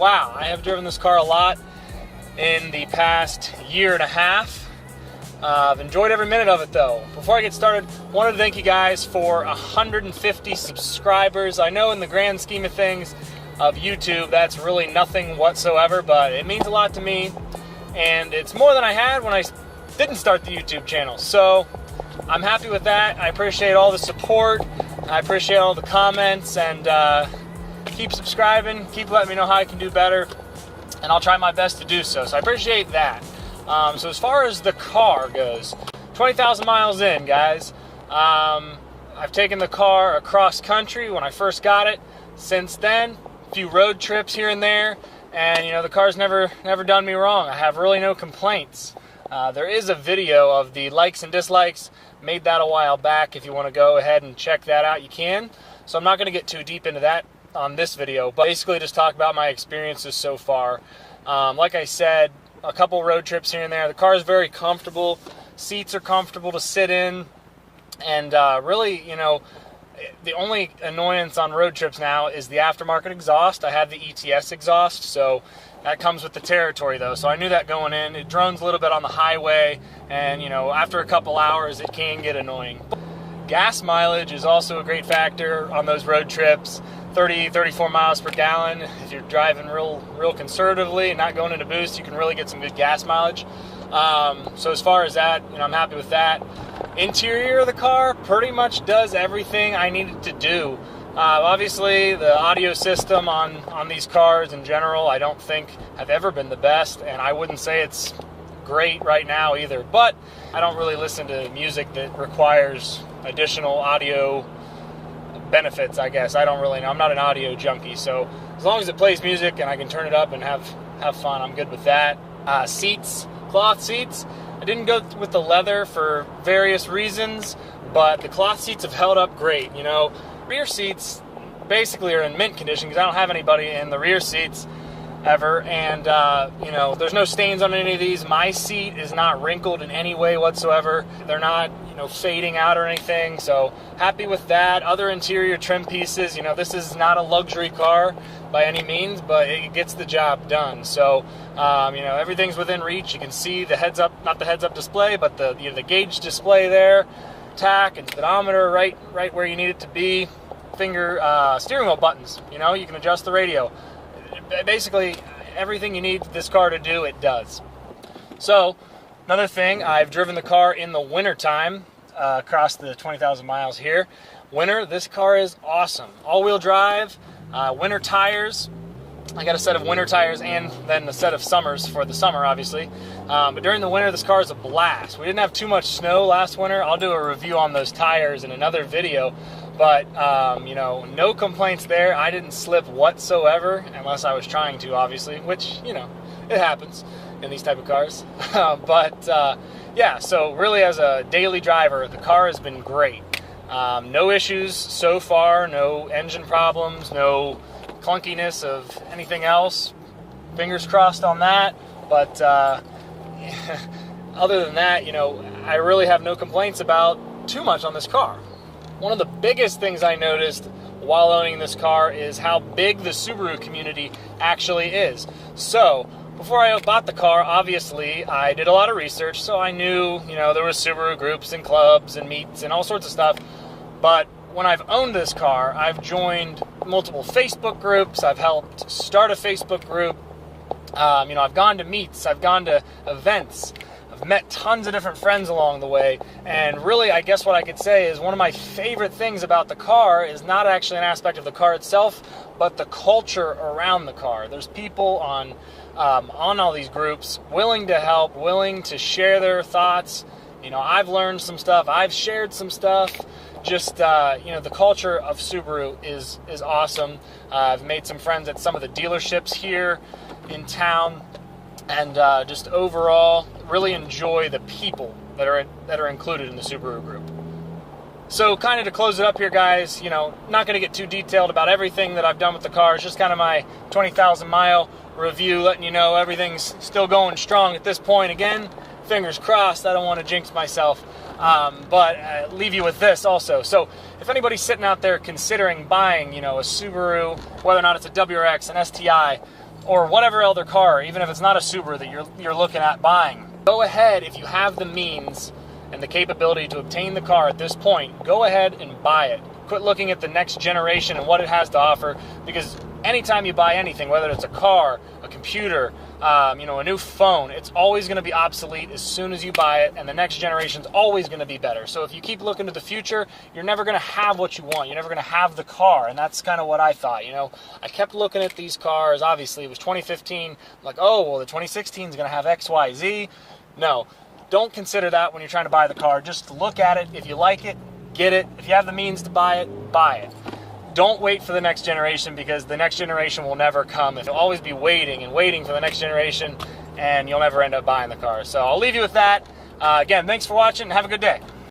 wow, I have driven this car a lot in the past year and a half. I've enjoyed every minute of it though. Before I get started, I wanted to thank you guys for 150 subscribers. I know in the grand scheme of things of YouTube, that's really nothing whatsoever, but it means a lot to me, and it's more than I had when I didn't start the YouTube channel. So I'm happy with that. I appreciate all the support. I appreciate all the comments, and keep subscribing, keep letting me know how I can do better, and I'll try my best to do so. So I appreciate that. So as far as the car goes, 20,000 miles in, guys. I've taken the car across country when I first got it. Since then, a few road trips here and there, and you know, the car's never done me wrong. I have really no complaints. There is a video of the likes and dislikes. Made that a while back. If you want to go ahead and check that out, you can. So I'm not going to get too deep into that on this video, but basically just talk about my experiences so far. Like I said, a couple road trips here and there. The car is very comfortable. Seats are comfortable to sit in, and really, you know, the only annoyance on road trips now is the aftermarket exhaust. I had the ETS exhaust, so that comes with the territory though. So I knew that going in. It drones a little bit on the highway, and you know, after a couple hours it can get annoying. Gas mileage is also a great factor on those road trips. 34 miles per gallon. If you're driving real conservatively and not going into boost, you can really get some good gas mileage. So as far as that, you know, I'm happy with that. Interior of the car pretty much does everything I needed to do. Obviously, the audio system on these cars in general, I don't think have ever been the best, and I wouldn't say it's great right now either. But I don't really listen to music that requires additional audio benefits, I guess. I don't really know. I'm not an audio junkie, so as long as it plays music and I can turn it up and have fun, I'm good with that. Seats, cloth seats. I didn't go with the leather for various reasons, but the cloth seats have held up great. You know, rear seats basically are in mint condition because I don't have anybody in the rear seats ever, and you know, there's no stains on any of these. My seat is not wrinkled in any way whatsoever. They're not, you know, fading out or anything, so happy with that. Other interior trim pieces, you know, this is not a luxury car by any means, but it gets the job done. So you know, everything's within reach. You can see the heads up, not the heads up display, but the, you know, the gauge display there, tach and speedometer right where you need it to be. Finger steering wheel buttons, you know, you can adjust the radio. Basically everything you need this car to do, it does. So another thing, I've driven the car in the winter time across the 20,000 miles here. Winter, this car is awesome. All-wheel drive, winter tires. I got a set of winter tires and then a set of summers for the summer, obviously. But during the winter, this car is a blast. We didn't have too much snow last winter. I'll do a review on those tires in another video. But, you know, no complaints there. I didn't slip whatsoever, unless I was trying to, obviously, which, you know, it happens in these type of cars. Yeah, so really as a daily driver, the car has been great. No issues so far, no engine problems, no clunkiness of anything else. Fingers crossed on that. But other than that, you know, I really have no complaints about too much on this car. One of the biggest things I noticed while owning this car is how big the Subaru community actually is. So before I bought the car, obviously I did a lot of research, so I knew, you know, there was Subaru groups and clubs and meets and all sorts of stuff. But when I've owned this car, I've joined multiple Facebook groups. I've helped start a Facebook group. You know, I've gone to meets, I've gone to events. Met tons of different friends along the way, and really, I guess what I could say is one of my favorite things about the car is not actually an aspect of the car itself, but the culture around the car. There's people on all these groups willing to help, willing to share their thoughts. You know, I've learned some stuff, I've shared some stuff. Just, you know, the culture of Subaru is awesome. I've made some friends at some of the dealerships here in town. And just overall, really enjoy the people that are included in the Subaru group. So kind of to close it up here, guys, you know, not going to get too detailed about everything that I've done with the car. It's just kind of my 20,000 mile review, letting you know everything's still going strong at this point. Again, fingers crossed. I don't want to jinx myself. But leave you with this also. So if anybody's sitting out there considering buying, you know, a Subaru, whether or not it's a WRX, an STI, or whatever other car, even if it's not a Subaru that you're looking at buying. Go ahead, if you have the means and the capability to obtain the car at this point, go ahead and buy it. Quit looking at the next generation and what it has to offer, because anytime you buy anything, whether it's a car, a computer, a new phone, it's always going to be obsolete as soon as you buy it, and the next generation's always going to be better. So if you keep looking to the future, you're never going to have what you want. You're never going to have the car, and that's kind of what I thought. I kept looking at these cars. Obviously, it was 2015. I'm like, oh, well, the 2016 is going to have X, Y, Z. No, don't consider that when you're trying to buy the car. Just look at it. If you like it, get it. If you have the means to buy it, buy it. Don't wait for the next generation, because the next generation will never come. You'll always be waiting and waiting for the next generation, and you'll never end up buying the car. So I'll leave you with that. Again, thanks for watching. Have a good day.